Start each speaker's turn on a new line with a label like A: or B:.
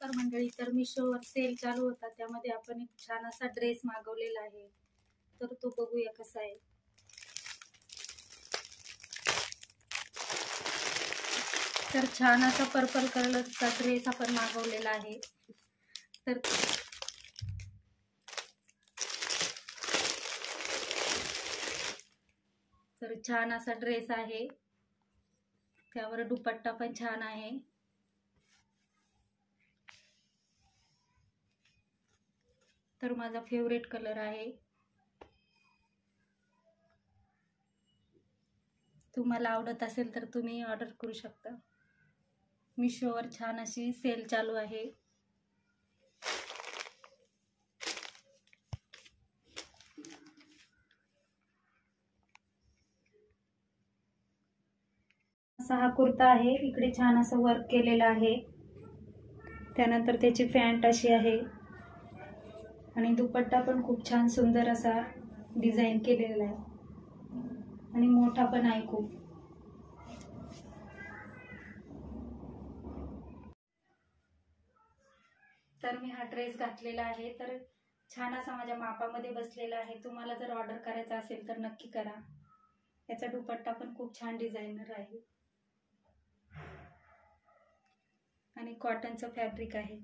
A: तर मंडळी, तर मिशोवर सेल चालू होता, त्यामध्ये आपण एक छान असा ड्रेस मागवलेला आहे. तर तो बघूया कसा आहे. तर छान असा पर्पल कलरचा ड्रेस आपण मागवलेला आहे. तर छान असा ड्रेस आहे, त्यावर दुपट्टा पण छान आहे. तर माझा फेवरेट कलर आहे. तुम्हाला आवडत असेल तर तुम्ही ऑर्डर करू शकता. मिशोवर छान अशी सेल चालू आहे. असा हा कुर्ता आहे, इकडे छान असं वर्क केलेलं आहे. त्यानंतर त्याची पॅन्ट अशी आहे आणि दुपट्टा पण खूप छान सुंदर असा डिझाईन केलेला आहे आणि मोठा पण आहे खूप. तर मी हा ड्रेस घातलेला आहे, तर छान असा माझ्या मापामध्ये बसलेला आहे. तुम्हाला जर ऑर्डर करायचा असेल तर नक्की करा. याचा दुपट्टा पण खूप छान डिझायनर आहे आणि कॉटनचं फॅब्रिक आहे.